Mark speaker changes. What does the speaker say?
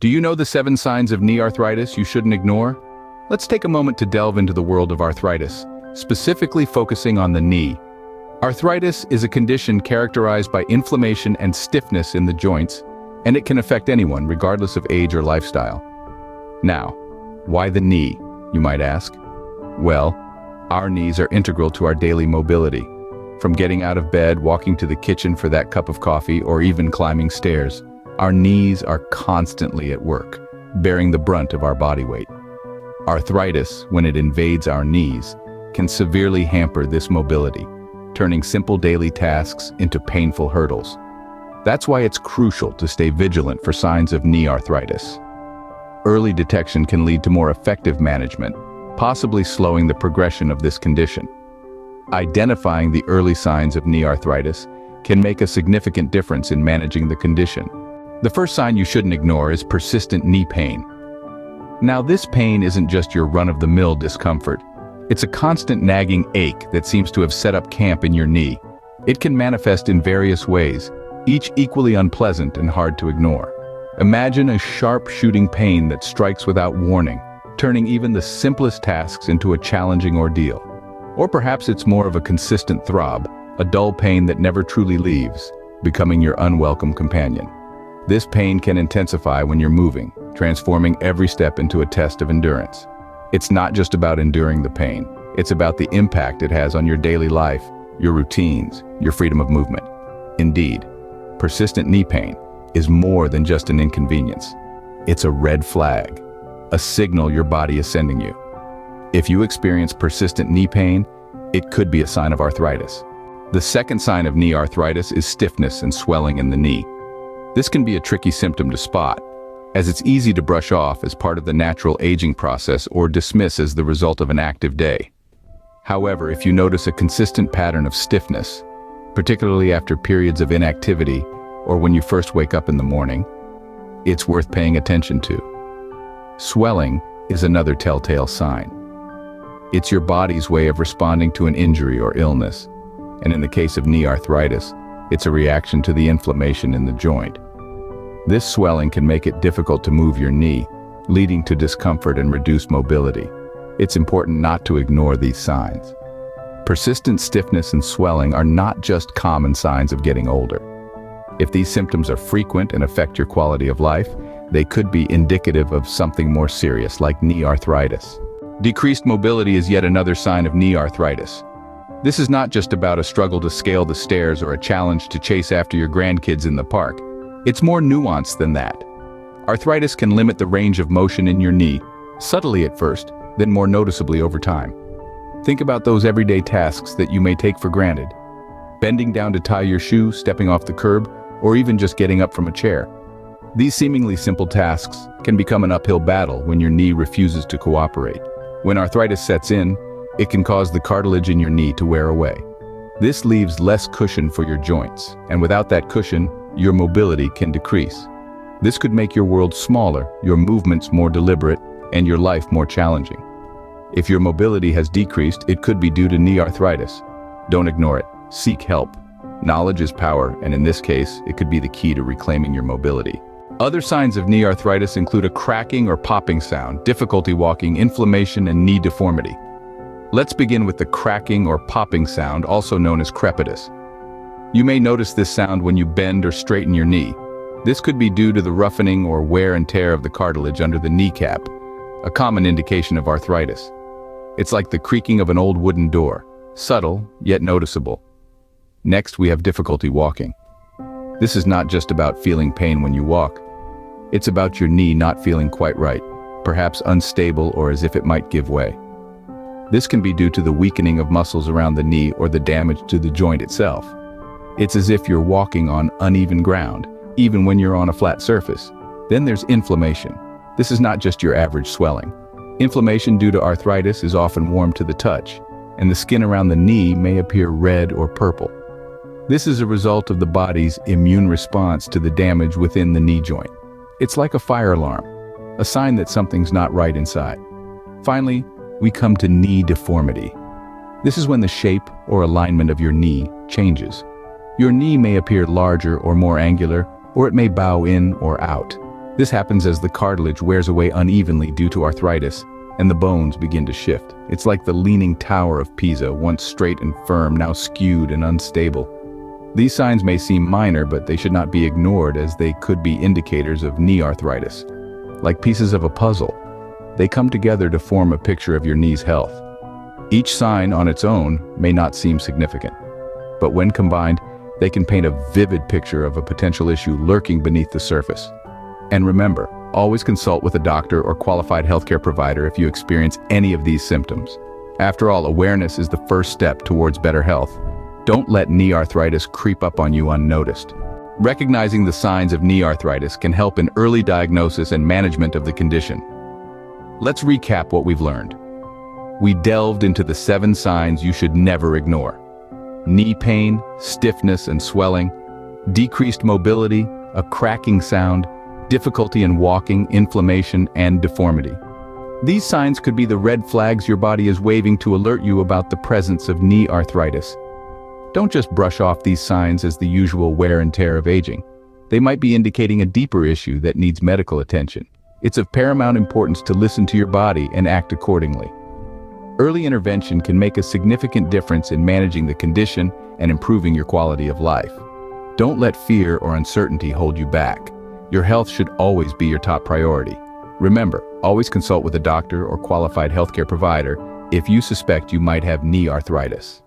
Speaker 1: Do you know the 7 signs of knee arthritis you shouldn't ignore? Let's take a moment to delve into the world of arthritis, specifically focusing on the knee. Arthritis is a condition characterized by inflammation and stiffness in the joints, and it can affect anyone regardless of age or lifestyle. Now, why the knee, you might ask? Well, our knees are integral to our daily mobility. From getting out of bed, walking to the kitchen for that cup of coffee, or even climbing stairs, our knees are constantly at work, bearing the brunt of our body weight. Arthritis, when it invades our knees, can severely hamper this mobility, turning simple daily tasks into painful hurdles. That's why it's crucial to stay vigilant for signs of knee arthritis. Early detection can lead to more effective management, possibly slowing the progression of this condition. Identifying the early signs of knee arthritis can make a significant difference in managing the condition. The first sign you shouldn't ignore is persistent knee pain. Now, this pain isn't just your run-of-the-mill discomfort. It's a constant nagging ache that seems to have set up camp in your knee. It can manifest in various ways, each equally unpleasant and hard to ignore. Imagine a sharp shooting pain that strikes without warning, turning even the simplest tasks into a challenging ordeal. Or perhaps it's more of a consistent throb, a dull pain that never truly leaves, becoming your unwelcome companion. This pain can intensify when you're moving, transforming every step into a test of endurance. It's not just about enduring the pain, it's about the impact it has on your daily life, your routines, your freedom of movement. Indeed, persistent knee pain is more than just an inconvenience. It's a red flag, a signal your body is sending you. If you experience persistent knee pain, it could be a sign of arthritis. The second sign of knee arthritis is stiffness and swelling in the knee. This can be a tricky symptom to spot, as it's easy to brush off as part of the natural aging process or dismiss as the result of an active day. However, if you notice a consistent pattern of stiffness, particularly after periods of inactivity or when you first wake up in the morning, it's worth paying attention to. Swelling is another telltale sign. It's your body's way of responding to an injury or illness, and in the case of knee arthritis, it's a reaction to the inflammation in the joint. This swelling can make it difficult to move your knee, leading to discomfort and reduced mobility. It's important not to ignore these signs. Persistent stiffness and swelling are not just common signs of getting older. If these symptoms are frequent and affect your quality of life, they could be indicative of something more serious, like knee arthritis. Decreased mobility is yet another sign of knee arthritis. This is not just about a struggle to scale the stairs or a challenge to chase after your grandkids in the park. It's more nuanced than that. Arthritis can limit the range of motion in your knee, subtly at first, then more noticeably over time. Think about those everyday tasks that you may take for granted. Bending down to tie your shoe, stepping off the curb, or even just getting up from a chair. These seemingly simple tasks can become an uphill battle when your knee refuses to cooperate. When arthritis sets in, it can cause the cartilage in your knee to wear away. This leaves less cushion for your joints, and without that cushion, your mobility can decrease. This could make your world smaller, your movements more deliberate, and your life more challenging. If your mobility has decreased, it could be due to knee arthritis. Don't ignore it. Seek help. Knowledge is power, and in this case, it could be the key to reclaiming your mobility. Other signs of knee arthritis include a cracking or popping sound, difficulty walking, inflammation, and knee deformity. Let's begin with the cracking or popping sound, also known as crepitus. You may notice this sound when you bend or straighten your knee. This could be due to the roughening or wear and tear of the cartilage under the kneecap, a common indication of arthritis. It's like the creaking of an old wooden door, subtle yet noticeable. Next, we have difficulty walking. This is not just about feeling pain when you walk. It's about your knee not feeling quite right, perhaps unstable or as if it might give way. This can be due to the weakening of muscles around the knee or the damage to the joint itself. It's as if you're walking on uneven ground, even when you're on a flat surface. Then there's inflammation. This is not just your average swelling. Inflammation due to arthritis is often warm to the touch, and the skin around the knee may appear red or purple. This is a result of the body's immune response to the damage within the knee joint. It's like a fire alarm, a sign that something's not right inside. Finally, we come to knee deformity. This is when the shape or alignment of your knee changes. Your knee may appear larger or more angular, or it may bow in or out. This happens as the cartilage wears away unevenly due to arthritis, and the bones begin to shift. It's like the leaning tower of Pisa, once straight and firm, now skewed and unstable. These signs may seem minor, but they should not be ignored, as they could be indicators of knee arthritis. Like pieces of a puzzle, they come together to form a picture of your knee's health. Each sign on its own may not seem significant, but when combined, they can paint a vivid picture of a potential issue lurking beneath the surface. And remember, always consult with a doctor or qualified healthcare provider if you experience any of these symptoms. After all, awareness is the first step towards better health. Don't let knee arthritis creep up on you unnoticed. Recognizing the signs of knee arthritis can help in early diagnosis and management of the condition. Let's recap what we've learned. We delved into the 7 signs you should never ignore: knee pain, stiffness and swelling, decreased mobility, a cracking sound, difficulty in walking, inflammation, and deformity. These signs could be the red flags your body is waving to alert you about the presence of knee arthritis. Don't just brush off these signs as the usual wear and tear of aging. They might be indicating a deeper issue that needs medical attention. It's of paramount importance to listen to your body and act accordingly. Early intervention can make a significant difference in managing the condition and improving your quality of life. Don't let fear or uncertainty hold you back. Your health should always be your top priority. Remember, always consult with a doctor or qualified healthcare provider if you suspect you might have knee arthritis.